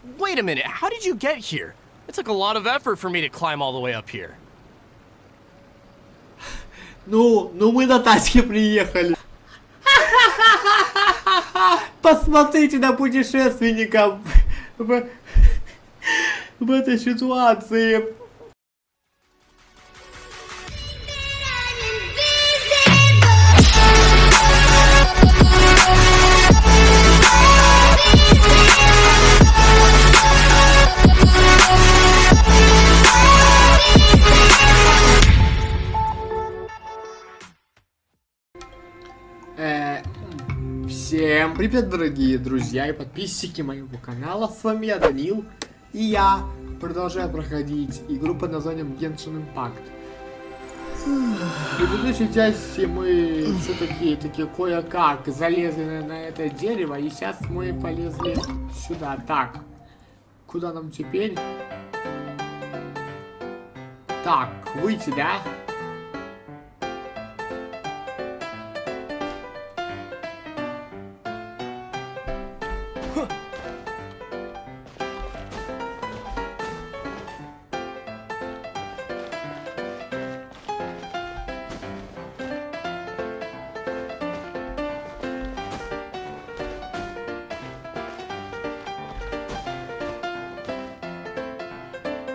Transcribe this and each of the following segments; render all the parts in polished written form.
Wait a minute, how did you get here? It took a lot of effort for me to climb all the way up here. Ну мы на тачке приехали. Посмотрите на путешественника в этой ситуации. Всем привет, дорогие друзья и подписчики моего канала, с вами я, Данил, и я продолжаю проходить игру под названием Genshin Impact. В предыдущей части мы все-таки кое-как залезли на это дерево, и сейчас мы полезли сюда. Так, куда нам теперь? Так, выйти, да?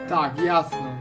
Так, ясно.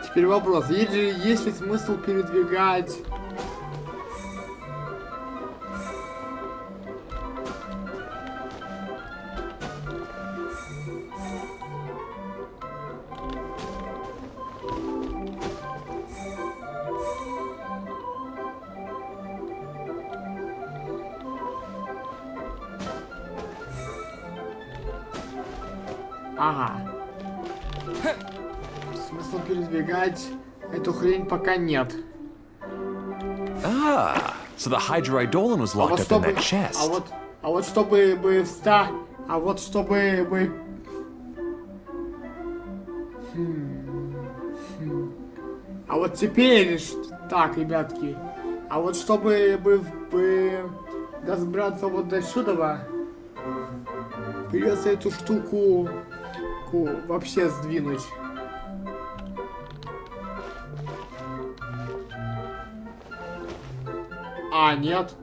Теперь вопрос, есть ли смысл передвигать... Ага. Смысл передвигать эту хрень пока нет. Ah, so the Hydroidolin was locked up in that chest. А вот чтобы встать, А вот теперь, так, ребятки, а вот чтобы добраться вот до сюда, придется эту штуку вообще сдвинуть. А, нет.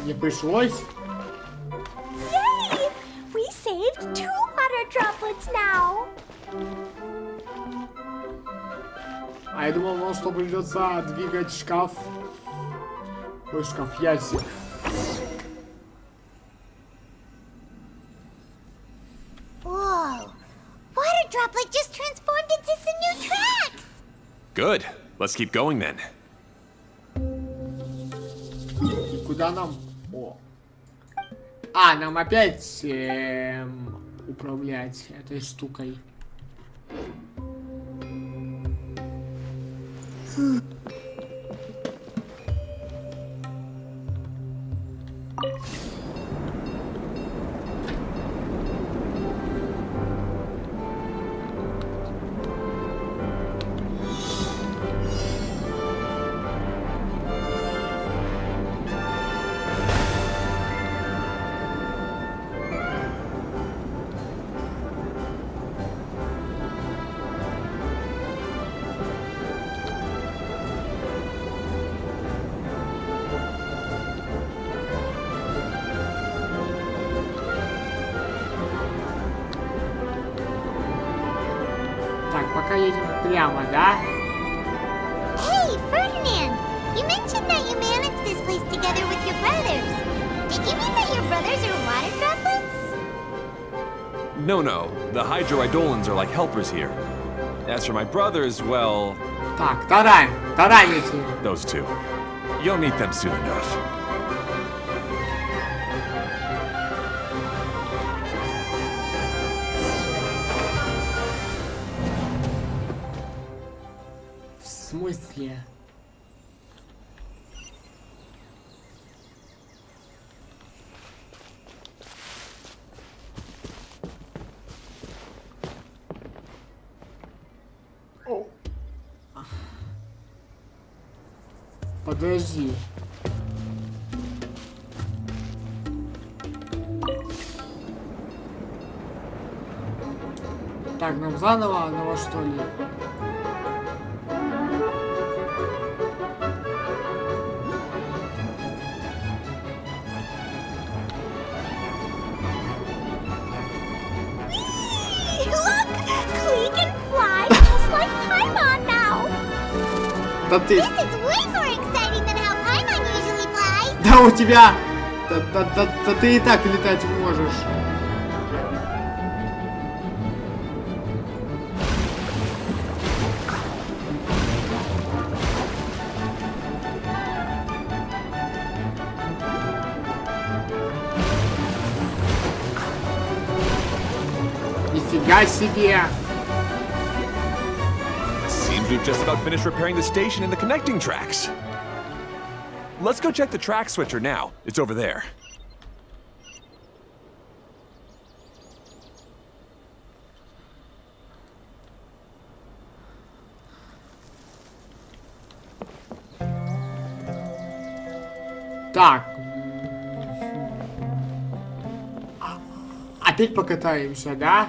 Не пришлось. Yay! We saved 2 water droplets now. А я думал, что придется двигать шкаф. Ой, шкаф, ящик. Whoa! Water droplet just transformed into some new tracks. Good. Let's keep going then. И куда нам? О. А, нам опять управлять этой штукой. пока едем прямо, да? Hey, Ferdinand! You mentioned that you managed this place together with your brothers. Did you mean that your brothers are water droplets? No. The hydroidolans are like helpers here. As for my brothers, well, Так, тараните. those two. You'll meet them soon enough. В смысле? О. Подожди. Так, нам заново что ли? Look! Klee can fly just like Paimon now! Да ты, This is way more exciting than how Paimon usually flies! да у тебя, да ты и так летать можешь. Нифига себе! Seems we've just about finished repairing the station and the connecting tracks. Let's go check the track switcher now. It's over there. Так. Опять покатаемся, да?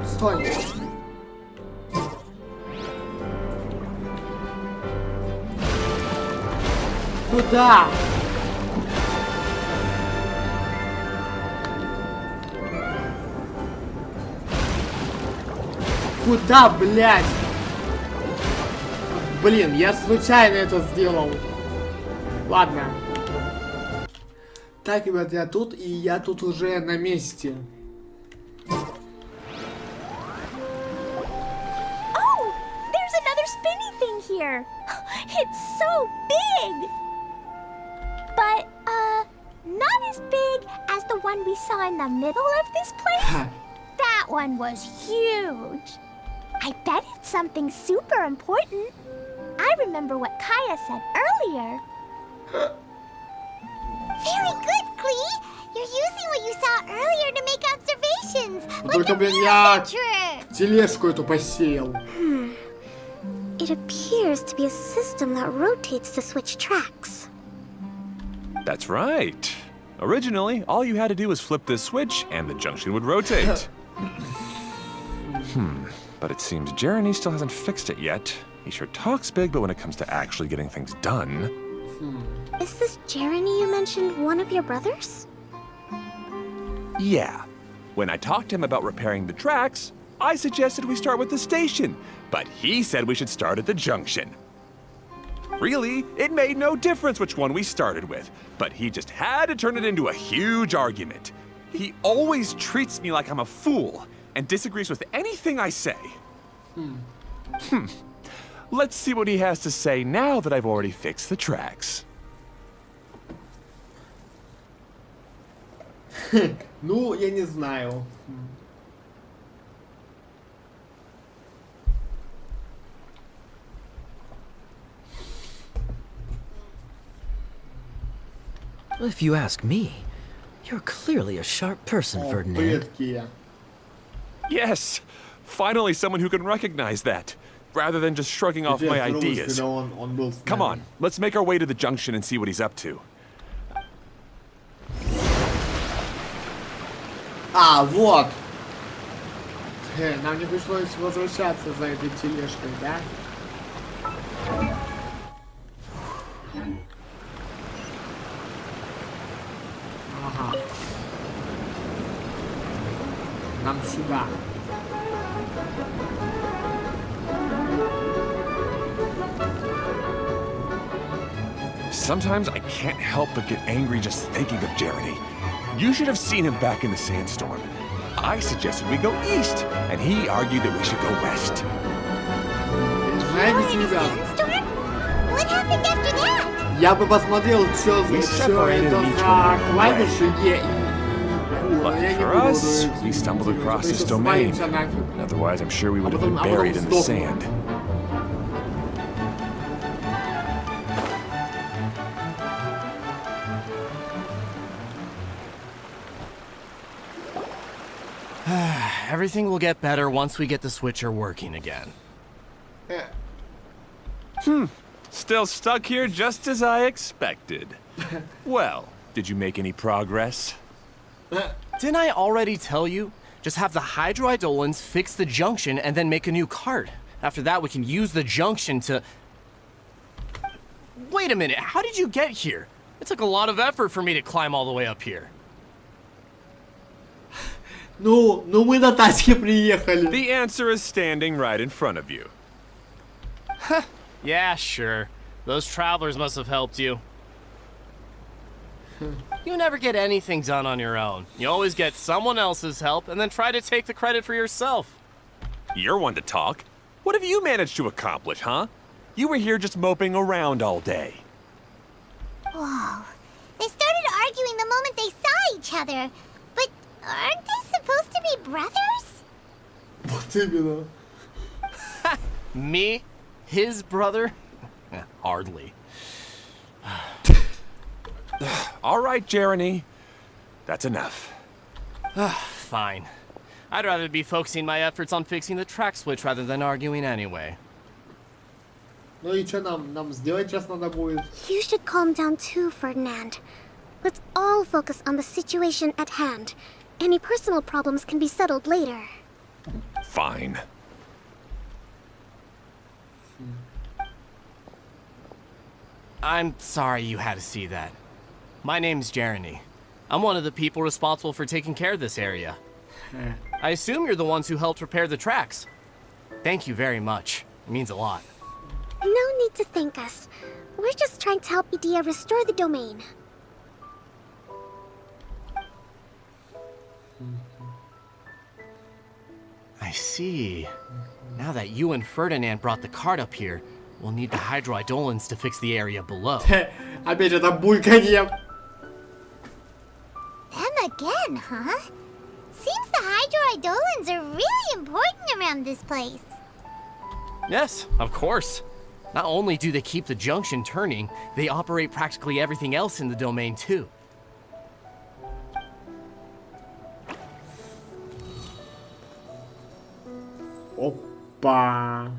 Стой. Куда? Куда, блядь? Блин, я случайно это сделал. Ладно. Так, ребят, я тут, и я тут уже на месте. Oh! There's another spinny thing here! It's so big! But, not as big as the one we saw in the middle of this place. That one was huge. I bet it's something super important. I remember what Kaya said earlier. Very good, Klee. You're using what you saw earlier to make observations. Like Только, a блин, real я adventurer. тележку эту посеял. It appears to be a system that rotates to switch tracks. That's right. Originally, all you had to do was flip this switch and the junction would rotate. But it seems Jeremy still hasn't fixed it yet. He sure talks big, but when it comes to actually getting things done... Is this Jeremy you mentioned one of your brothers? Yeah. When I talked to him about repairing the tracks, I suggested we start with the station, but he said we should start at the junction. Really, it made no difference which one we started with, but he just had to turn it into a huge argument. He always treats me like I'm a fool and disagrees with anything I say. Let's see what he has to say now that I've already fixed the tracks. Ну, я не знаю. Well, if you ask me, you're clearly a sharp person, О, Ferdinand. привет, Кия. Yes! Finally someone who can recognize that, rather than just shrugging off my ideas. Когда он был с Come нами. on, let's make our way to the junction and see what he's up to. А, вот. Нам не пришлось возвращаться за этой тележкой, да? нам сюда. Sometimes I can't help but get angry just thinking of Jeremy. You should have seen him back in the sandstorm. I suggested we go east, and he argued that we should go west. Знаете, In a ребят, sandstorm? What happened after that? я бы посмотрел, что We это separated за each one клавиши Е и Q, но я Lucky не for буду us, их we stumbled имитировать, across а то this еще domain. свалимся нафиг. Otherwise, I'm sure we would have потом- been а потом buried in the сдохнем. sand. Everything will get better once we get the switcher working again. Still stuck here just as I expected. Well, did you make any progress? Didn't I already tell you? Just have the hydroidolins fix the junction and then make a new cart. After that, we can use the junction to... Wait a minute, how did you get here? It took a lot of effort for me to climb all the way up here. Ну мы на тачке приехали. The answer is standing right in front of you. Yeah, sure. Those travelers must have helped you. You never get anything done on your own. You always get someone else's help and then try to take the credit for yourself. You're one to talk. What have you managed to accomplish, huh? You were here just moping around all day. Whoa. They started arguing the moment they saw each other. But aren't they supposed to be brothers? Вот именно. Me? His brother? Hardly. All right, Jeremy. That's enough. Fine. I'd rather be focusing my efforts on fixing the track switch rather than arguing anyway. Ну и что нам сделать сейчас надо будет? You should calm down too, Ferdinand. Let's all focus on the situation at hand. Any personal problems can be settled later. Fine. I'm sorry you had to see that. My name's Jeremy. I'm one of the people responsible for taking care of this area. I assume you're the ones who helped repair the tracks. Thank you very much. It means a lot. No need to thank us. We're just trying to help Idea restore the domain. I see. Now that you and Ferdinand brought the cart up here, we'll need the hydroidolins to fix the area below. Опять это бульканье. Them again, huh? Seems the hydroidolins are really important around this place. Yes, of course. Not only do they keep the junction turning, they operate practically everything else in the domain too. Опа.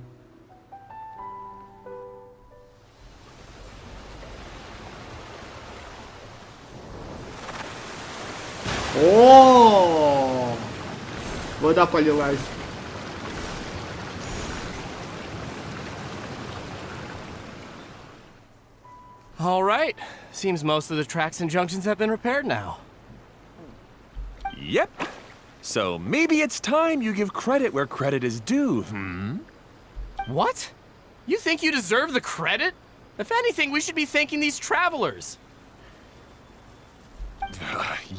О! Вода полилась. All right. Seems most of the tracks and junctions have been repaired now. Yep. So maybe it's time you give credit where credit is due, What? You think you deserve the credit? If anything, we should be thanking these travelers.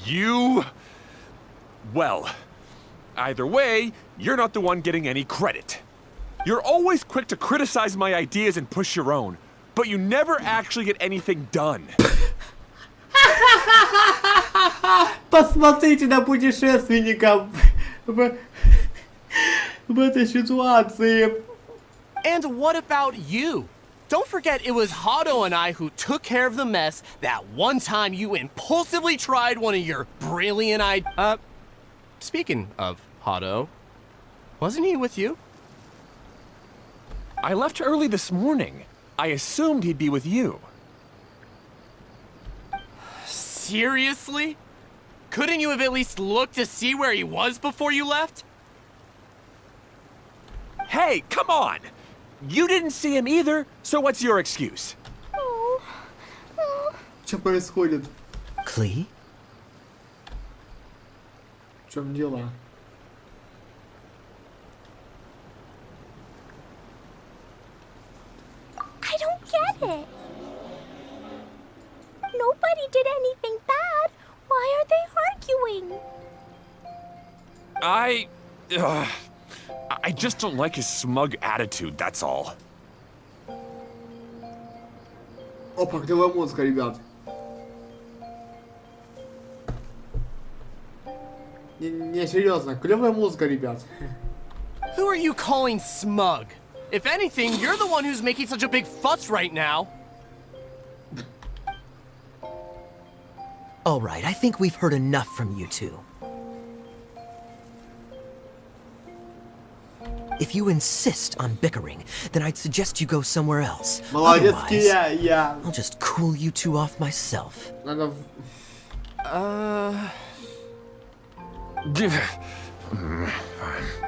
You... Well, either way, you're not the one getting any credit. You're always quick to criticize my ideas and push your own, but you never actually get anything done. Посмотрите на путешественников в этой ситуации. And what about you? Don't forget it was Hado and I who took care of the mess that one time you impulsively tried one of your brilliant ideas. Speaking of Hado, wasn't he with you? I left early this morning. I assumed he'd be with you. Seriously? Couldn't you have at least looked to see where he was before you left? Hey, come on! You didn't see him either, so what's your excuse? Что происходит? Clee? В чем дело? get it. Nobody did anything bad. Why are they arguing? I just don't like his smug attitude, that's all. Опа, клевая музыка, ребят. Не, серьезно, клевая музыка, ребят. Who are you calling smug? If anything, you're the one who's making such a big fuss right now. All right, I think we've heard enough from you two. If you insist on bickering, then I'd suggest you go somewhere else. Молодец, Otherwise, я. I'll just cool you two off myself. Надо...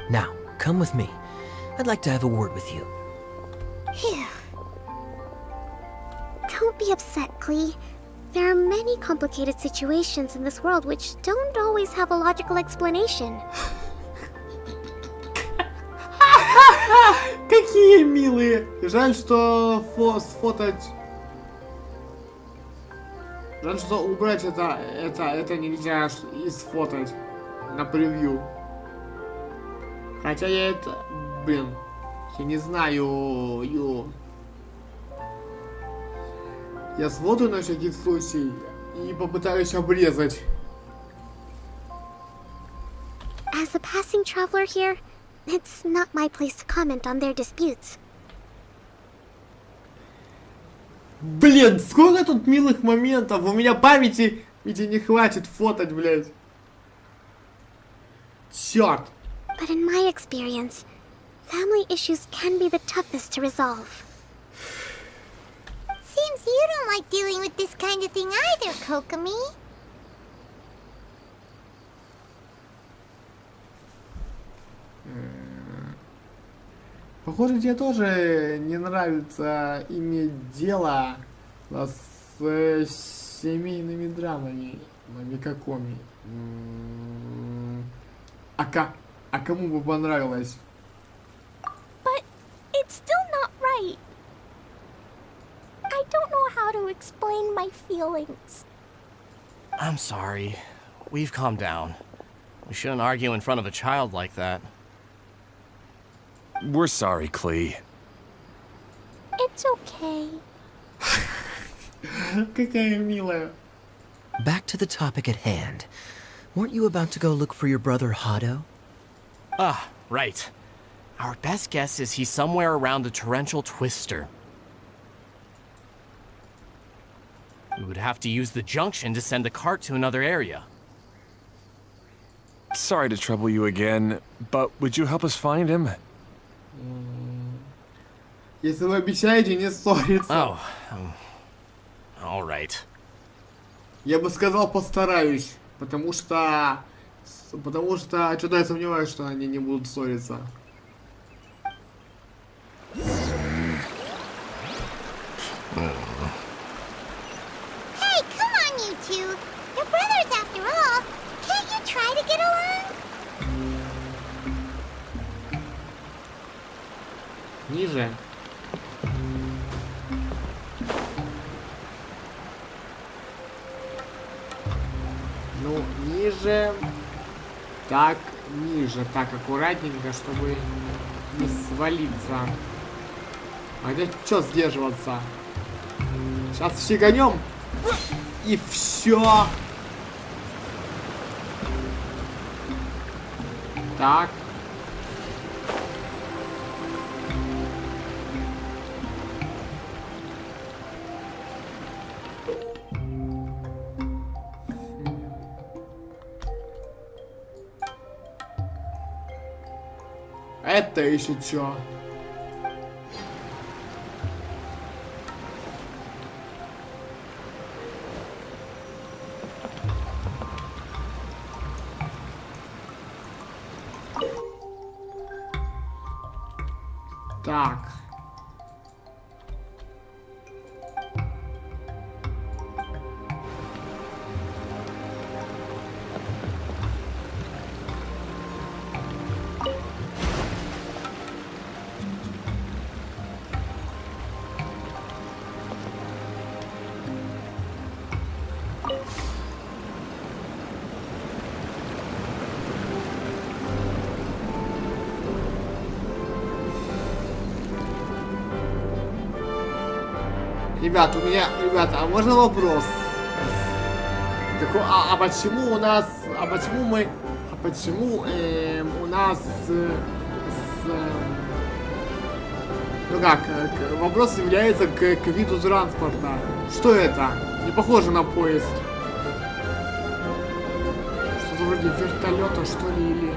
Now, come with me. I'd like to have a word with you. Phew. Don't be upset, Klee. There are many complicated situations in this world which don't always have a logical explanation. Какие милые! Жаль, что сфотать... Жаль, что убрать это нельзя и сфотать на превью. Хотя я это... Блин, я не знаю... Я сфотаю на всякий случай и попытаюсь обрезать. As a passing traveler here, it's not my place to comment on their disputes. Блин, сколько тут милых моментов! У меня памяти не хватит фотать, блядь. Черт! But in my experience, family issues can be the toughest to resolve. Seems you don't like dealing with this kind of thing either, Kokomi. Похоже, тебе тоже не нравится иметь дело с семейными драмами. Мамикакоми. А кому бы понравилось? But it's still not right. I don't know how to explain my feelings. I'm sorry. We've calmed down. We shouldn't argue in front of a child like that. We're sorry, Klee. It's okay. Какая милая. Back to the topic at hand. Weren't you about to go look for your brother Hado? Ah, right. Our best guess is he's somewhere around the torrential twister. We would have to use the junction to send the cart to another area. Sorry to trouble you again, but would you help us find him? Если вы обещаете не ссориться. Oh, all right. Я бы сказал, постараюсь. Потому что что-то я сомневаюсь, что они не будут ссориться. Hey, come on, you two. You're brothers after all. Can't you try to get along? Ниже. Ну, ниже. Так, ниже. Так, аккуратненько, чтобы не свалиться. А где что сдерживаться? Сейчас щеганем. И все. Так. Это еще чё? Так. Ребята, а можно вопрос? Почему у нас, у нас, ну как, вопрос является к виду транспорта. Что это? Не похоже на поезд. Что-то вроде вертолета, что ли, или...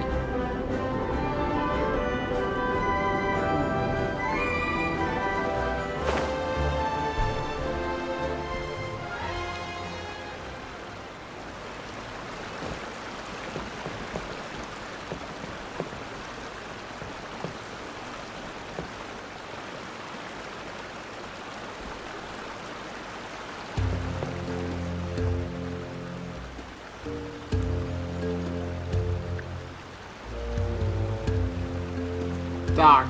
Так.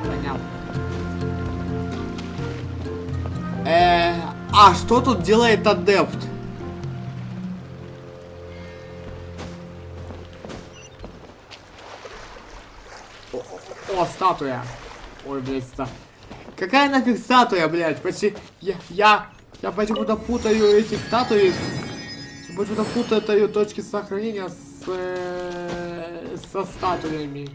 Понятно. А что тут делает адепт? О, статуя. Ой, блядь, какая нафиг статуя, блядь? Почти я почему-то путаю эти статуи. Почему-то путаю точки сохранения со статуями.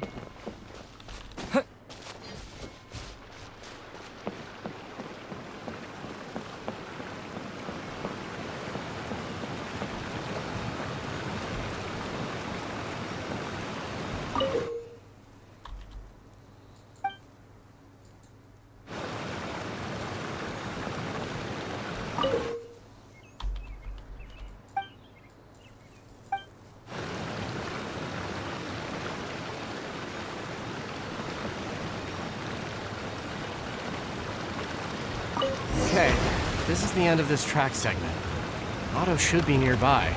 Okay, this is the end of this track segment. Otto should be nearby.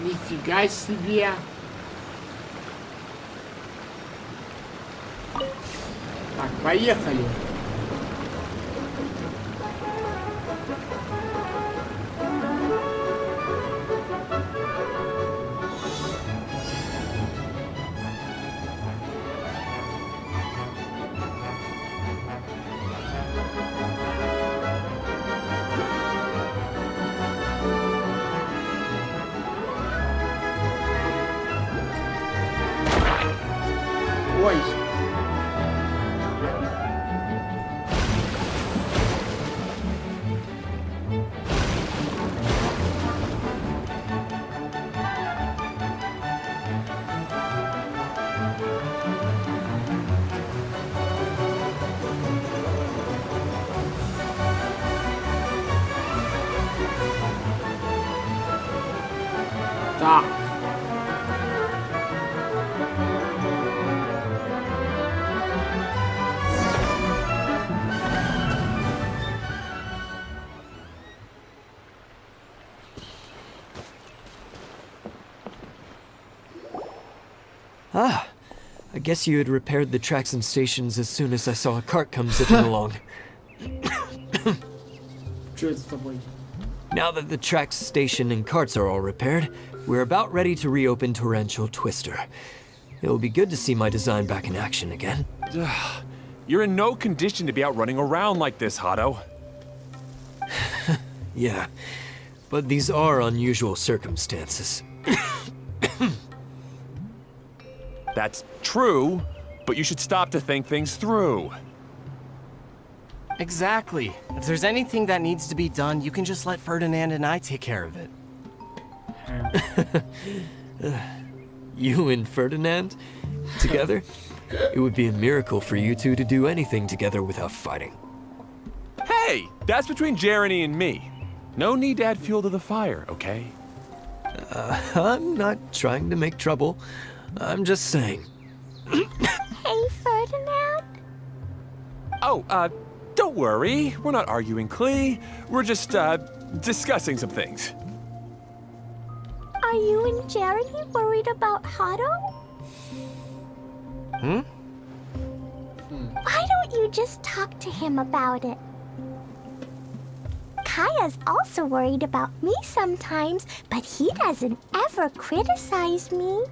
Нифига себе. Так, поехали. Ой. Так. Ah, I guess you had repaired the tracks and stations as soon as I saw a cart come zipping along. Что это с тобой? Now that the tracks, station, and carts are all repaired, we're about ready to reopen Torrential Twister. It'll be good to see my design back in action again. You're in no condition to be out running around like this, Hado. Yeah, but these are unusual circumstances. That's true, but you should stop to think things through. Exactly. If there's anything that needs to be done, you can just let Ferdinand and I take care of it. You and Ferdinand? Together? It would be a miracle for you two to do anything together without fighting. Hey, that's between Jeremy and me. No need to add fuel to the fire, okay? I'm not trying to make trouble. I'm just saying. Hey, Ferdinand. Oh, don't worry. We're not arguing, Clee. We're just, discussing some things. Are you and Jeremy worried about Hado? Why don't you just talk to him about it? Kaya's also worried about me sometimes, but he doesn't ever criticize me.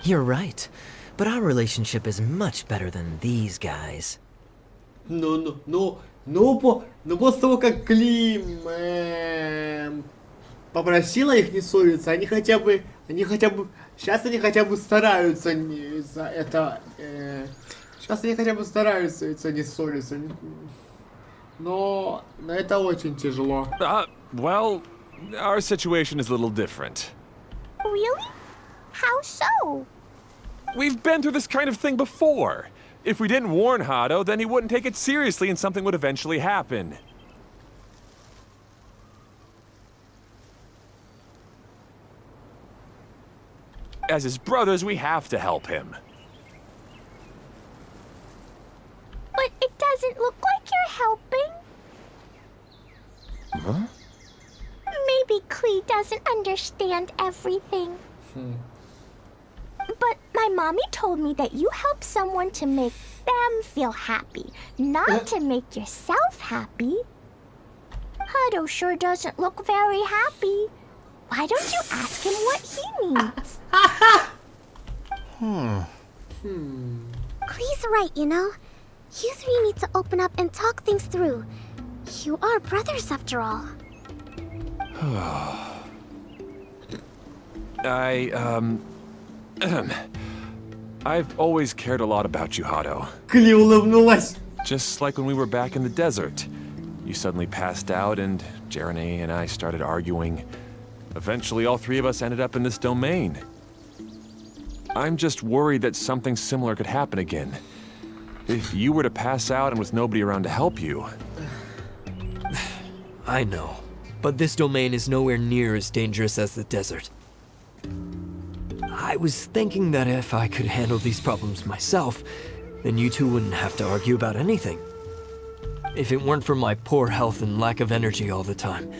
You're right, but our relationship is much better than these guys. После того, как Клим попросила их не ссориться, они хотя бы, сейчас они хотя бы стараются сейчас они хотя бы стараются не ссориться. Но это очень тяжело. Well, our situation is a little different. Really? How so? We've been through this kind of thing before. If we didn't warn Hado, then he wouldn't take it seriously and something would eventually happen. As his brothers, we have to help him. But it doesn't look like you're helping. Huh? Maybe Klee doesn't understand everything. But my mommy told me that you help someone to make them feel happy, not to make yourself happy. Hado sure doesn't look very happy. Why don't you ask him what he needs? Klee's right, you know. You three need to open up and talk things through. You are brothers after all. I've always cared a lot about you, Hado. Кли улыбнулась. Just like when we were back in the desert. You suddenly passed out and Jeremy and I started arguing. Eventually, all three of us ended up in this domain. I'm just worried that something similar could happen again. If you were to pass out and with nobody around to help you. I know, but this domain is nowhere near as dangerous as the desert. I was thinking that if I could handle these problems myself, then you two wouldn't have to argue about anything. If it weren't for my poor health and lack of energy all the time,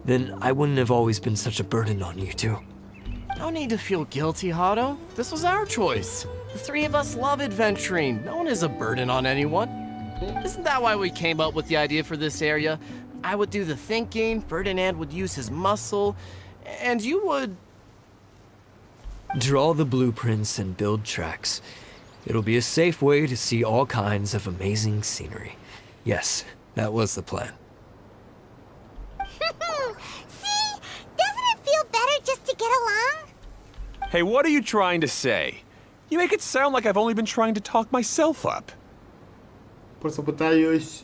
then I wouldn't have always been such a burden on you two. No need to feel guilty, Hado. This was our choice. The three of us love adventuring. No one is a burden on anyone. Isn't that why we came up with the idea for this area? I would do the thinking, Ferdinand would use his muscle, and you would... Draw the blueprints and build tracks. It'll be a safe way to see all kinds of amazing scenery. Yes, that was the plan. See? Doesn't it feel better just to get along? Hey, what are you trying to say? You make it sound like I've only been trying to talk myself up. Просто пытаюсь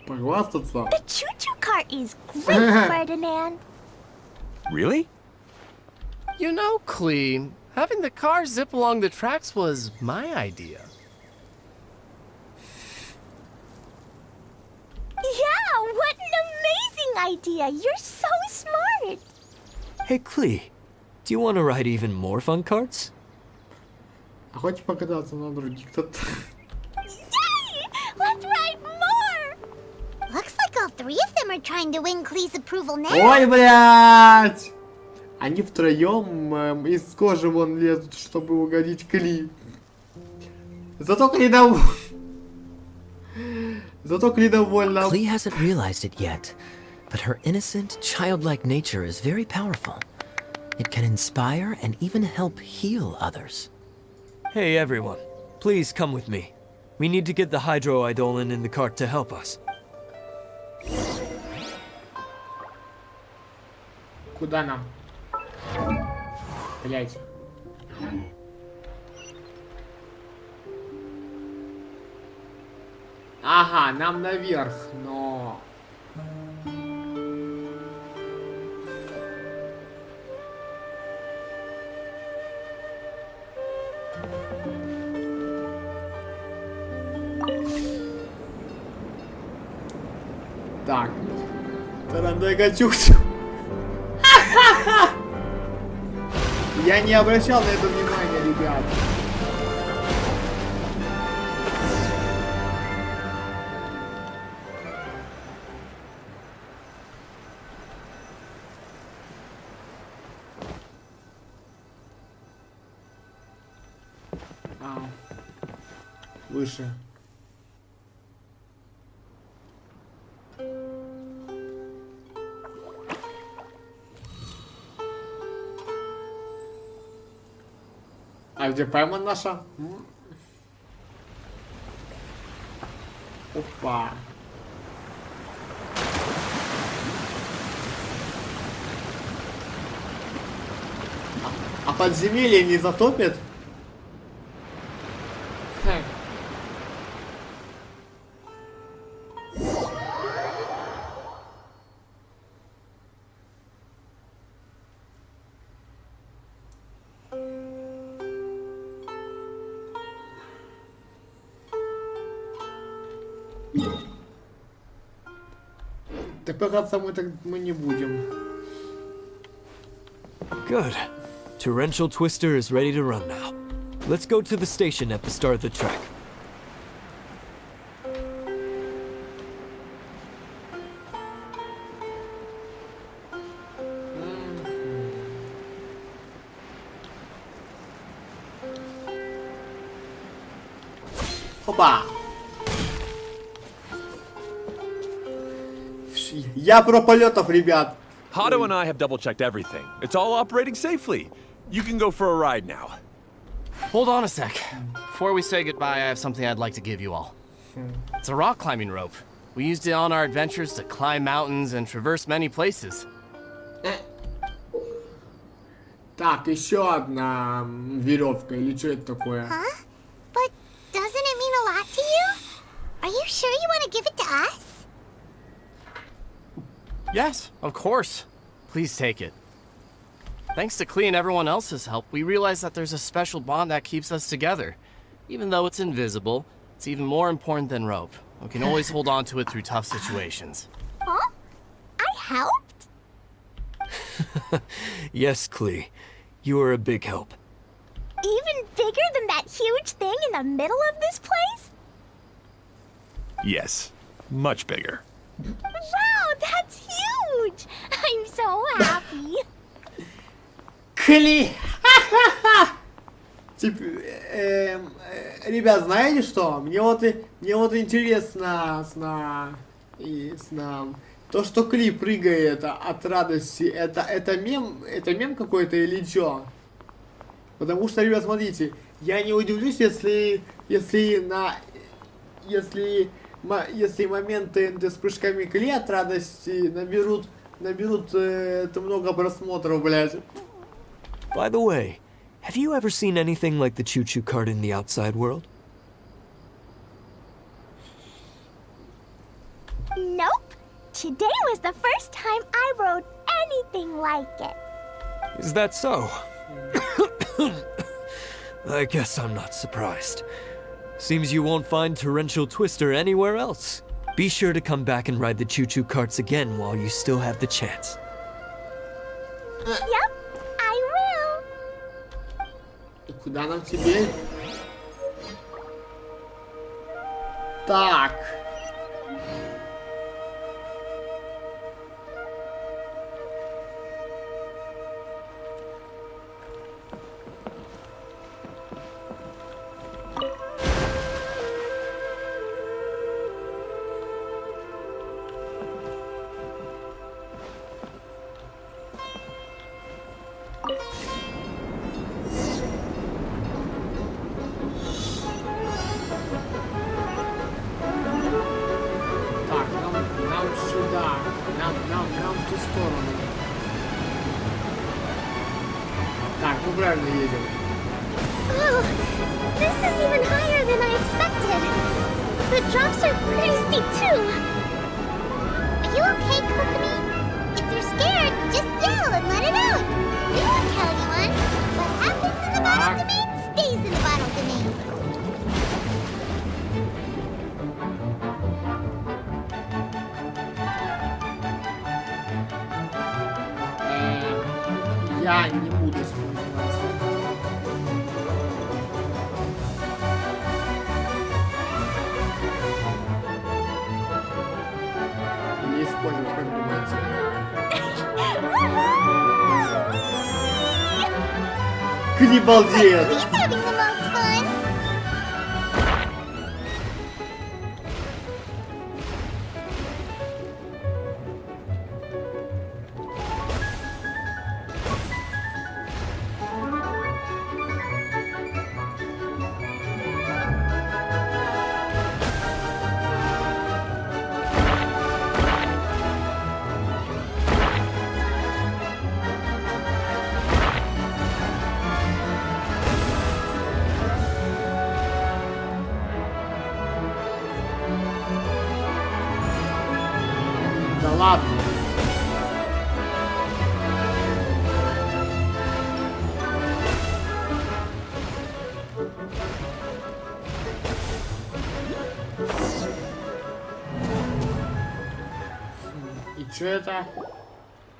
похвастаться. The choo-choo cart is great, Ferdinand. Really? You know, Klee, having the car zip along the tracks was my idea. Yeah, what an amazing idea. You're so smart. Hey, Klee, do you want to ride even more fun carts? А хочешь покататься на других-то? Yay! Let's ride more. Looks like all three of them are trying to win Klee's approval now. Ой, блядь! Они втроем из кожи вон лезут, чтобы угодить Кли. Зато Кли довольна. Klee hasn't realized it yet, but her innocent, childlike nature is very powerful. It can inspire and even help heal others. Hey, everyone. Please come with me. We need to get the hydroidolin in the cart to help us. Yeah, what an amazing idea. You're so smart. Really? You know, Klee, having the car zip along the tracks was my idea. Hey, everyone. Please come with me. We need to get the hydroidolin in the cart to help us. Ой, блядь! Они втроем из кожи вон лезут, чтобы угодить Кли. Зато Кли довольна. Куда нам? Блять. Ага, нам наверх, но... Так. Тарандайгачук. Я не обращал на это внимания, ребят. Выше. А где Пайман наша? Опа. А подземелье не затопит? Хм. Так пытаться мы не будем. Good. Torrential Twister is ready to run now. Let's go to the station at the start of the track. Опа! Я про полетов, ребят. Hado and I have double-checked everything. It's all operating safely. You can go for a ride now. Hold on a sec. Before we say goodbye, I have something I'd like to give you all. It's a rock climbing rope. We used it on our adventures to climb mountains and traverse many places. Так, еще одна веревка или что это такое? Huh? But doesn't it mean a lot to you? Are you sure you want to give it to us? Yes, of course. Please take it. Thanks to Klee and everyone else's help, we realized that there's a special bond that keeps us together. Even though it's invisible, it's even more important than rope. We can always hold on to it through tough situations. Huh? I helped? Yes, Klee. You are a big help. Even bigger than that huge thing in the middle of this place? Yes, much bigger. Wow, that's huge! I'm so happy. Кли! Типа, ребят, знаете что? Мне вот интересно то, что Кли прыгает от радости, это мем какой-то или чё? Потому что, ребят, смотрите, я не удивлюсь, если моменты с прыжками Кли от радости наберут это много просмотров, блядь. By the way, have you ever seen anything like the choo-choo cart in the outside world? Nope. Today was the first time I rode anything like it. Is that so? I guess I'm not surprised. Seems you won't find Torrential Twister anywhere else. Be sure to come back and ride the choo-choo carts again while you still have the chance. Yep, I will. И куда нам теперь? Так. мы правильно едем. Oh, this is even higher than I expected. The drops are pretty steep too. Are you okay, Kokomi? If you're scared, just yell and let it out. We won't tell anyone. What happens in the bottle domain stays in the bottle domain. Я не буду спускаться. Или использовать, как думаете? Крибалдеет! He's having the most fun. Да ладно. И чё это?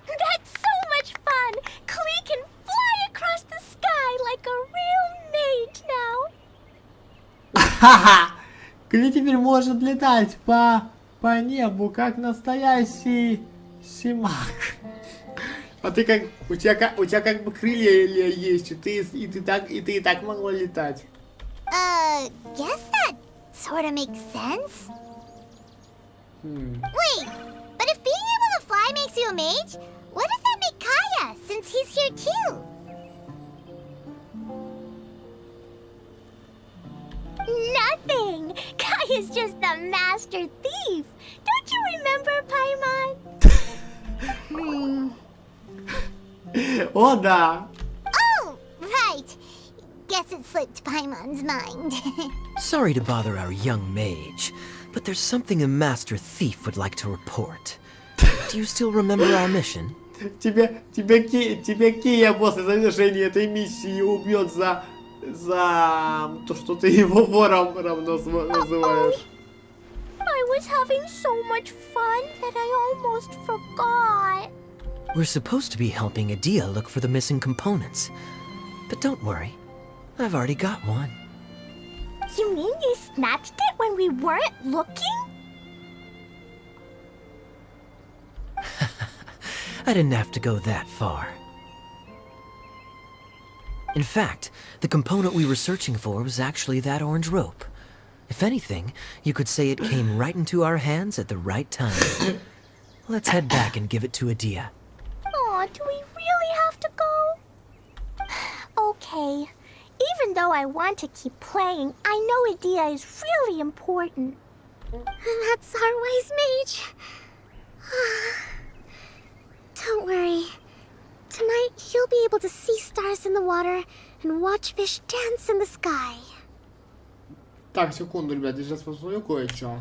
That's so much fun. Klee can fly across the sky like a real mage now. Ха-ха! Кли теперь может летать по небу, как настоящий симак. А ты как... У тебя как бы крылья есть, и ты и так могла летать. Guess that sort of makes sense. Wait, but if being able to fly makes you a mage, what does that make Kaya, since he's here too? Nothing! Kaya's just a master thief! Don't you remember, Paimon? О, да! Oh, right! Guess it slipped Paimon's mind. Sorry to bother our young mage, but there's something a master thief would like to report. Do you still remember our mission? Тебя Кия после завершения этой миссии убьет за то, что ты его вором называешь. I was having so much fun that I almost forgot. We're supposed to be helping Adia look for the missing components. But don't worry, I've already got one. You mean you snatched it when we weren't looking? I didn't have to go that far. In fact, the component we were searching for was actually that orange rope. If anything, you could say it came right into our hands at the right time. Let's head back and give it to Adia. Aw, do we really have to go? Okay. Even though I want to keep playing, I know Adia is really important. That's our wise mage. Don't worry. Tonight, you'll be able to see stars in the water and watch fish dance in the sky. Так, секунду, ребят, я сейчас посмотрю кое-что.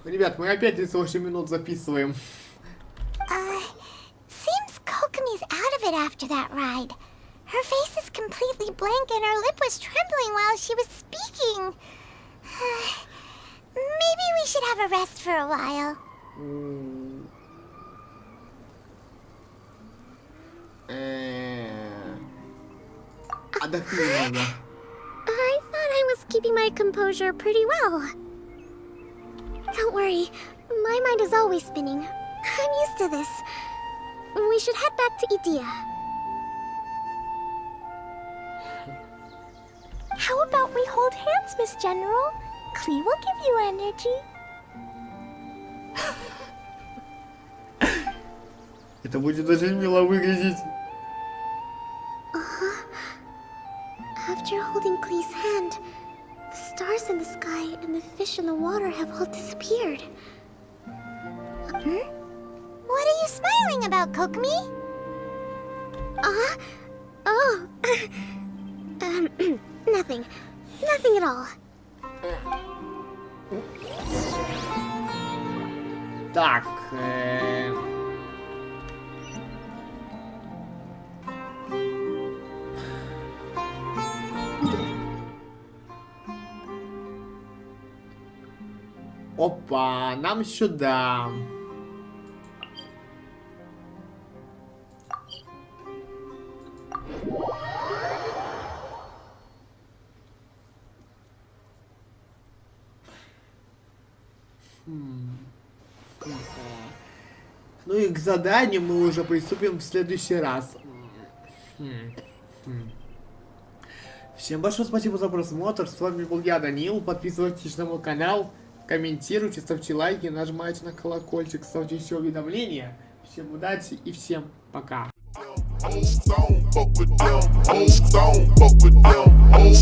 Ребят, мы опять 38 минут записываем. Seems Kokomi's out of it after that ride. Her face is completely blank and her lip was trembling while she was speaking. Maybe we should have a rest for a while. Отдохни надо. I thought I was keeping my composure pretty well. Don't worry, my mind is always spinning. I'm used to this. We should head back to Idia. How about we hold hands, Miss General? Klee will give you energy. Это будет очень мило выглядеть. After holding Klee's hand, the stars in the sky and the fish in the water have all disappeared. What are you smiling about, Kokomi? Oh, nothing. Nothing at all. Так, опа, нам сюда. Ну и к заданию мы уже приступим в следующий раз. Всем большое спасибо за просмотр. С вами был я, Данил. Подписывайтесь на мой канал, комментируйте, ставьте лайки, нажимайте на колокольчик, ставьте все уведомления. Всем удачи и всем пока. Old zone, fuck with them. Old zone, fuck with them. Old